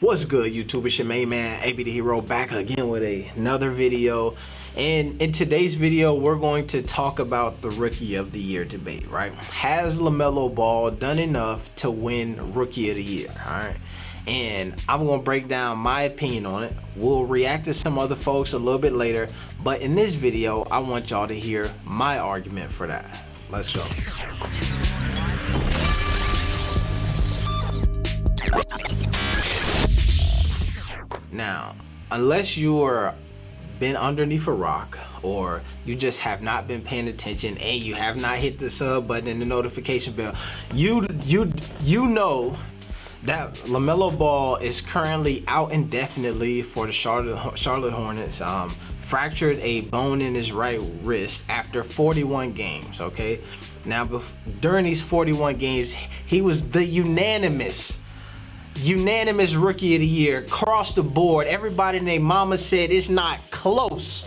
What's good, YouTube? It's your main man, AB the Hero, back again with another video. And in today's video, we're going to talk about the Rookie of the Year debate, right? Has LaMelo Ball done enough to win Rookie of the Year, all right? And I'm gonna break down my opinion on it. We'll react to some other folks a little bit later, but in this video, I want y'all to hear my argument for that. Let's go. Now, unless you're been underneath a rock or you just have not been paying attention and you have not hit the sub button and the notification bell, you know that LaMelo Ball is currently out indefinitely for the Charlotte Hornets. Fractured a bone in his right wrist after 41 games. Okay, now during these 41 games, he was the unanimous Rookie of the Year across the board. Everybody and their mama said it's not close.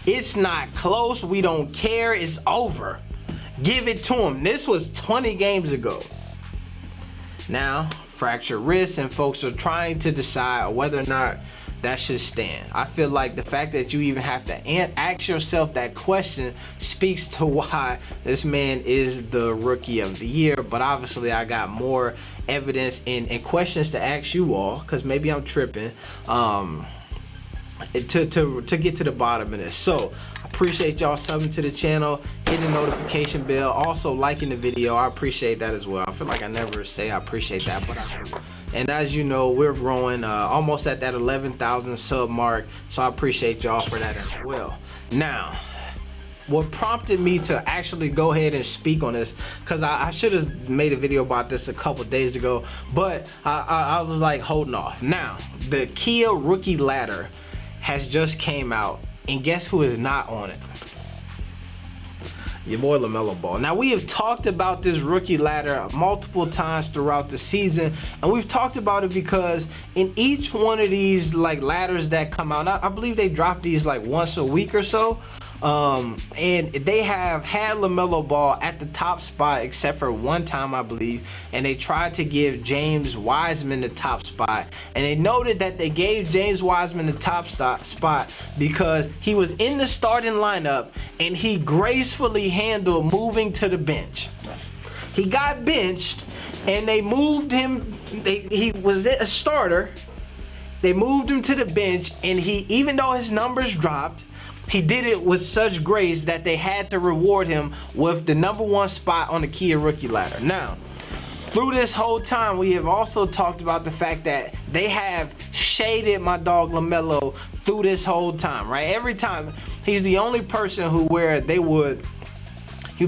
It's not close. We don't care. It's over. Give it to him. This was 20 games ago. Now, fractured wrists, and folks are trying to decide whether or not that should stand. I feel like the fact that you even have to ask yourself that question speaks to why this man is the Rookie of the Year. But obviously I got more evidence and questions to ask you all, because maybe I'm tripping, to get to the bottom of this. So I appreciate y'all subbing to the channel, hitting the notification bell, also liking the video. I appreciate that as well. I feel like I never say I appreciate that, but I do. And as you know, we're growing almost at that 11,000 sub mark, so I appreciate y'all for that as well. Now, what prompted me to actually go ahead and speak on this, because I should have made a video about this a couple days ago, but I was like holding off. Now, the Kia rookie ladder has just came out, and guess who is not on it? Your boy LaMelo Ball. Now, we have talked about this rookie ladder multiple times throughout the season, and we've talked about it because in each one of these like ladders that come out, I believe they drop these like once a week or so, and they have had LaMelo Ball at the top spot except for one time, I believe, and they tried to give James Wiseman the top spot, and they noted that they gave James Wiseman the top spot because he was in the starting lineup and he gracefully handled moving to the bench. He got benched and they moved him. He was a starter. They moved him to the bench, and he, even though his numbers dropped, he did it with such grace that they had to reward him with the #1 spot on the Kia rookie ladder. Now, through this whole time, we have also talked about the fact that they have shaded my dog LaMelo through this whole time, right? Every time, he's the only person he'd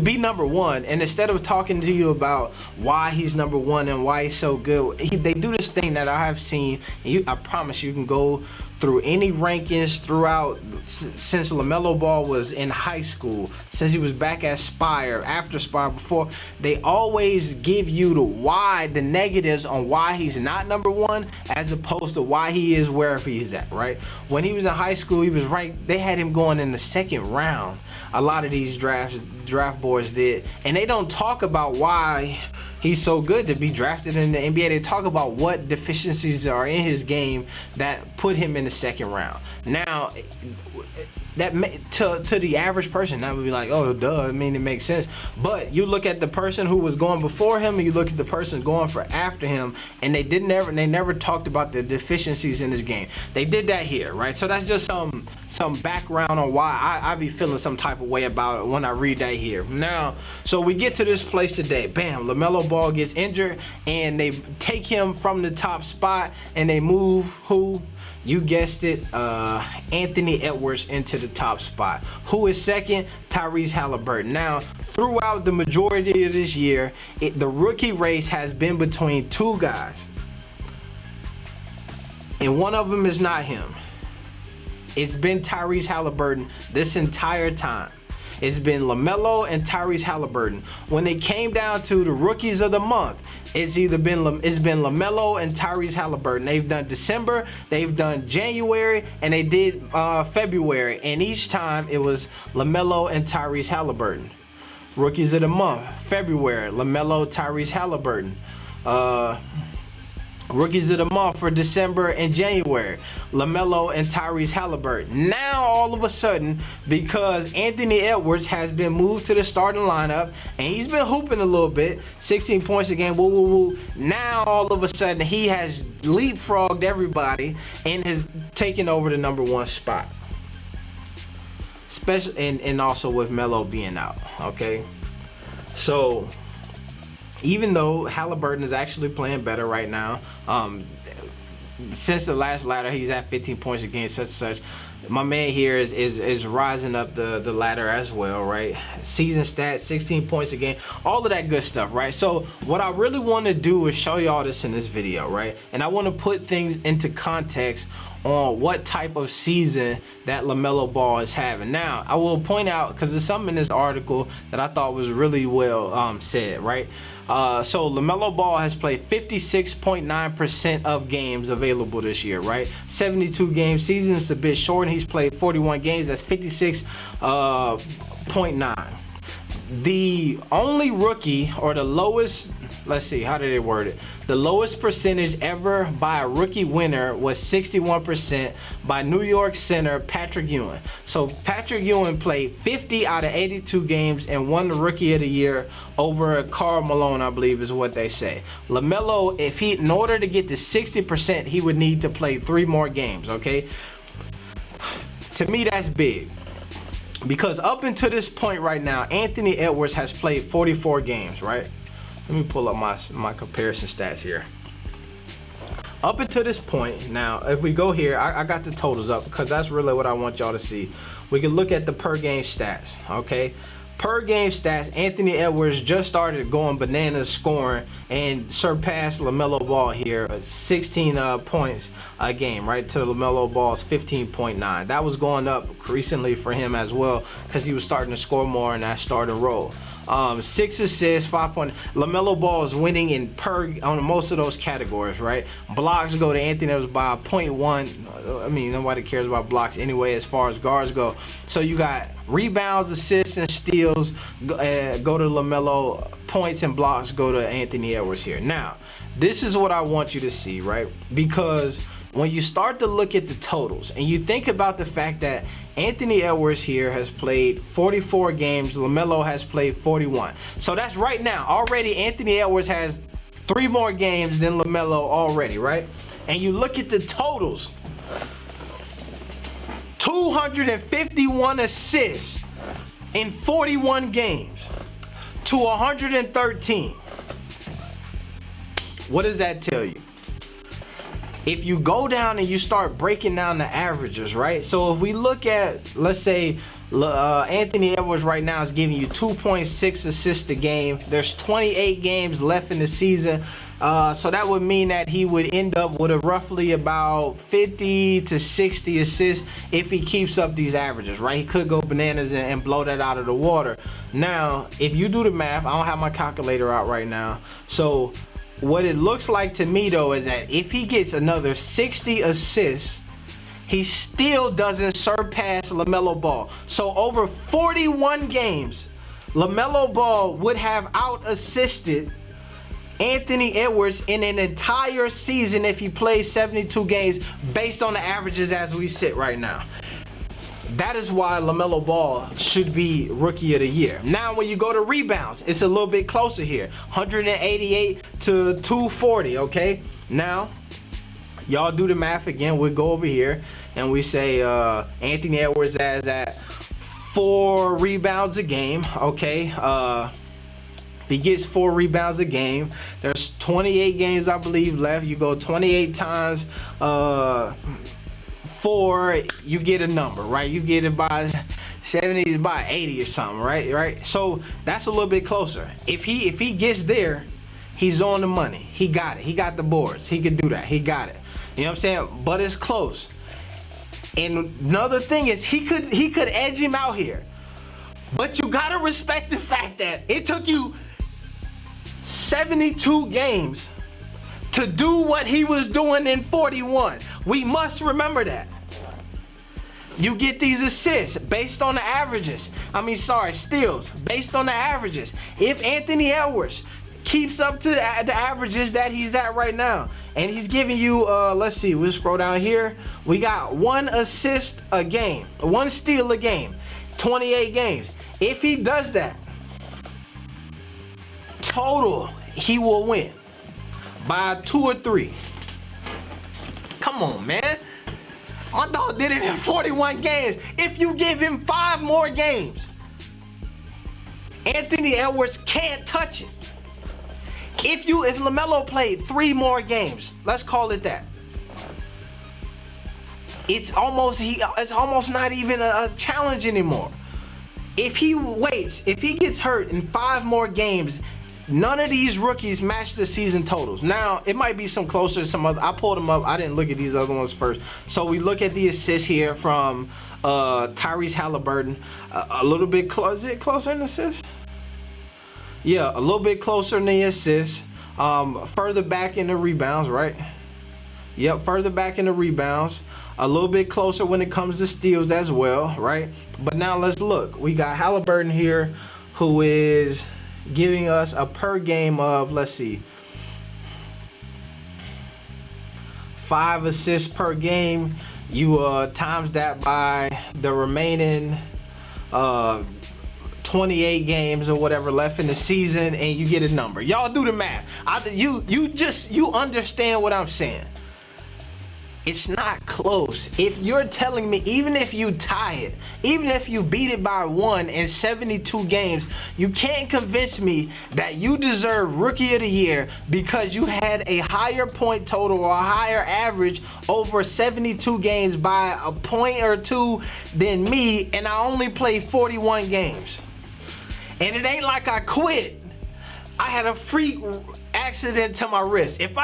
be #1, and instead of talking to you about why he's #1 and why he's so good, they do this thing that I have seen, and I promise you can go through any rankings throughout since LaMelo Ball was in high school, since he was back at Spire, after Spire, before. They always give you the negatives on why he's not #1, as opposed to why he is wherever he's at, right? When he was in high school, he was ranked, they had him going in the 2nd round. A lot of these draft boards did, and they don't talk about why he's so good to be drafted in the NBA. They talk about what deficiencies are in his game that put him in the 2nd round. Now, that to the average person, that would be like, oh, duh. I mean, it makes sense. But you look at the person who was going before him, and you look at the person going for after him, and they never talked about the deficiencies in his game. They did that here, right? So that's just some background on why I be feeling some type of way about it when I read that here. Now, so we get to this place today. Bam, LaMelo Ball gets injured, and they take him from the top spot, and they move who? You guessed it, Anthony Edwards into the top spot. Who is second? Tyrese Halliburton. Now, throughout the majority of this year, the rookie race has been between two guys, and one of them is not him. It's been Tyrese Halliburton this entire time. It's been LaMelo and Tyrese Halliburton. When they came down to the rookies of the month, it's been LaMelo and Tyrese Halliburton. They've done December, they've done January, and they did February. And each time it was LaMelo and Tyrese Halliburton. Rookies of the month, February, LaMelo, Tyrese Halliburton. Rookies of the month for December and January, LaMelo and Tyrese Halliburton. Now all of a sudden, because Anthony Edwards has been moved to the starting lineup and he's been hooping a little bit, 16 points a game, woo woo woo. Now all of a sudden he has leapfrogged everybody and has taken over the #1 spot. Especially and also with Melo being out. Okay, so even though Halliburton is actually playing better right now, since the last ladder, he's at 15 points a game, such and such. My man here is rising up the ladder as well, right? Season stats, 16 points a game, all of that good stuff, right? So what I really want to do is show y'all this in this video, right? And I want to put things into context on what type of season that LaMelo Ball is having. Now, I will point out, because there's something in this article that I thought was really well said, right? So LaMelo Ball has played 56.9% of games available this year, right? 72 game season is a bit short, and he's played 41 games. That's 56.9. The only rookie, or the lowest, let's see, how did they word it? The lowest percentage ever by a rookie winner was 61% by New York center Patrick Ewing. So Patrick Ewing played 50 out of 82 games and won the Rookie of the Year over Karl Malone, I believe is what they say. LaMelo, in order to get to 60%, he would need to play 3 more games, okay? To me, that's big. Because up until this point right now, Anthony Edwards has played 44 games, right? Let me pull up my comparison stats here. Up until this point, now, if we go here, I got the totals up because that's really what I want y'all to see. We can look at the per game stats, okay? Per game stats, Anthony Edwards just started going bananas scoring and surpassed LaMelo Ball here at 16 points a game, right? To LaMelo Ball's 15.9. That was going up recently for him as well because he was starting to score more in that starting role. 6 assists, 5 points. LaMelo Ball is winning in on most of those categories, right? Blocks go to Anthony Edwards by 0.1. I mean, nobody cares about blocks anyway as far as guards go. So you got rebounds, assists, and steals go to LaMelo. Points and blocks go to Anthony Edwards here. Now, this is what I want you to see, right? Because when you start to look at the totals and you think about the fact that Anthony Edwards here has played 44 games, LaMelo has played 41. So that's right now. Already Anthony Edwards has 3 more games than LaMelo already, right? And you look at the totals. 251 assists in 41 games to 113. What does that tell you? If you go down and you start breaking down the averages, right? So if we look at, let's say, Anthony Edwards right now is giving you 2.6 assists a game. There's 28 games left in the season. So that would mean that he would end up with a roughly about 50 to 60 assists if he keeps up these averages, right? He could go bananas and blow that out of the water. Now, if you do the math, I don't have my calculator out right now. So what it looks like to me though is that if he gets another 60 assists, he still doesn't surpass LaMelo Ball. So over 41 games, LaMelo Ball would have out-assisted Anthony Edwards in an entire season if he plays 72 games based on the averages as we sit right now. That is why LaMelo Ball should be Rookie of the Year. Now, when you go to rebounds, it's a little bit closer here. 188 to 240, okay? Now, y'all do the math again. We'll go over here and we say Anthony Edwards has at 4 rebounds a game, okay? If he gets 4 rebounds a game, there's 28 games, I believe, left. You go 28 times 4, you get a number, right? You get it by 70, by 80 or something, right? So that's a little bit closer. If he gets there, he's on the money. He got it. He got the boards. He could do that. He got it. You know what I'm saying? But it's close. And another thing is he could edge him out here. But you gotta respect the fact that it took you 72 games to do what he was doing in 41. We must remember that. You get these assists based on the averages. Steals based on the averages. If Anthony Edwards keeps up to the averages that he's at right now, And he's giving you, let's see, we'll scroll down here. We got 1 assist a game, 1 steal a game, 28 games. If he does that, total, he will win by 2 or 3. Come on, man. My dog did it in 41 games. If you give him 5 more games, Anthony Edwards can't touch it. If LaMelo played 3 more games, let's call it that, it's almost not even a challenge anymore. If he waits, if he gets hurt in 5 more games, none of these rookies match the season totals. Now, it might be some closer, some other. I pulled them up. I didn't look at these other ones first. So we look at the assists here from Tyrese Halliburton. A little bit close. Is it closer than assists? Yeah, a little bit closer than the assists. Further back in the rebounds, right? Yep, further back in the rebounds. A little bit closer when it comes to steals as well, right? But now let's look. We got Halliburton here, who is giving us a per game of, let's see, 5 assists per game. You times that by the remaining 28 games or whatever left in the season, and you get a number. Y'all do the math. You understand what I'm saying. It's not close. If you're telling me, even if you tie it, even if you beat it by 1 in 72 games, you can't convince me that you deserve Rookie of the Year because you had a higher point total or a higher average over 72 games by a point or 2 than me, and I only played 41 games. And it ain't like I quit. I had a freak accident to my wrist. And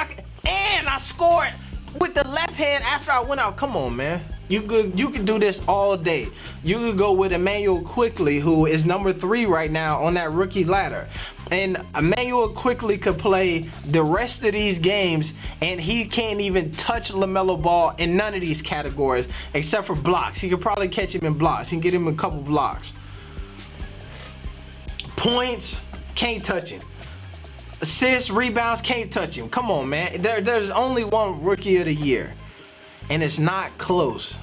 I scored with the left hand after I went out. Come on, man. You could do this all day. You could go with Emmanuel Quickly, who is number 3 right now on that rookie ladder. And Emmanuel Quickly could play the rest of these games, and he can't even touch LaMelo Ball in none of these categories except for blocks. He could probably catch him in blocks. He can get him a couple blocks. Points, can't touch him. Assists, rebounds, can't touch him. Come on, man. There's only one Rookie of the Year, and it's not close.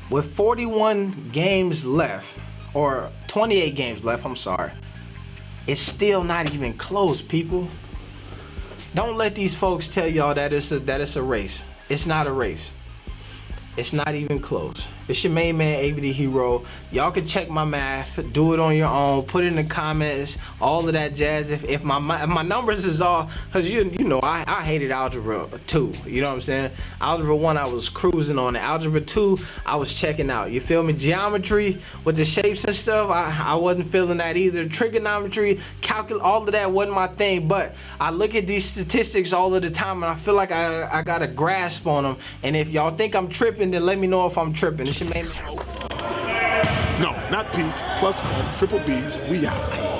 With 41 games left, or 28 games left, I'm sorry, it's still not even close, people. Don't let these folks tell y'all that it's a race. It's not a race. It's not even close. It's your main man, ABD Hero. Y'all can check my math, do it on your own, put it in the comments, all of that jazz. If my numbers is all, cause you know I hated Algebra 2. You know what I'm saying? Algebra 1 I was cruising on it. Algebra 2 I was checking out. You feel me? Geometry with the shapes and stuff, I wasn't feeling that either. Trigonometry, calculus, all of that wasn't my thing. But I look at these statistics all of the time, and I feel like I got a grasp on them. And if y'all think I'm tripping, then let me know if I'm tripping. It's your main. No, not Peace. +1, triple B's. We out.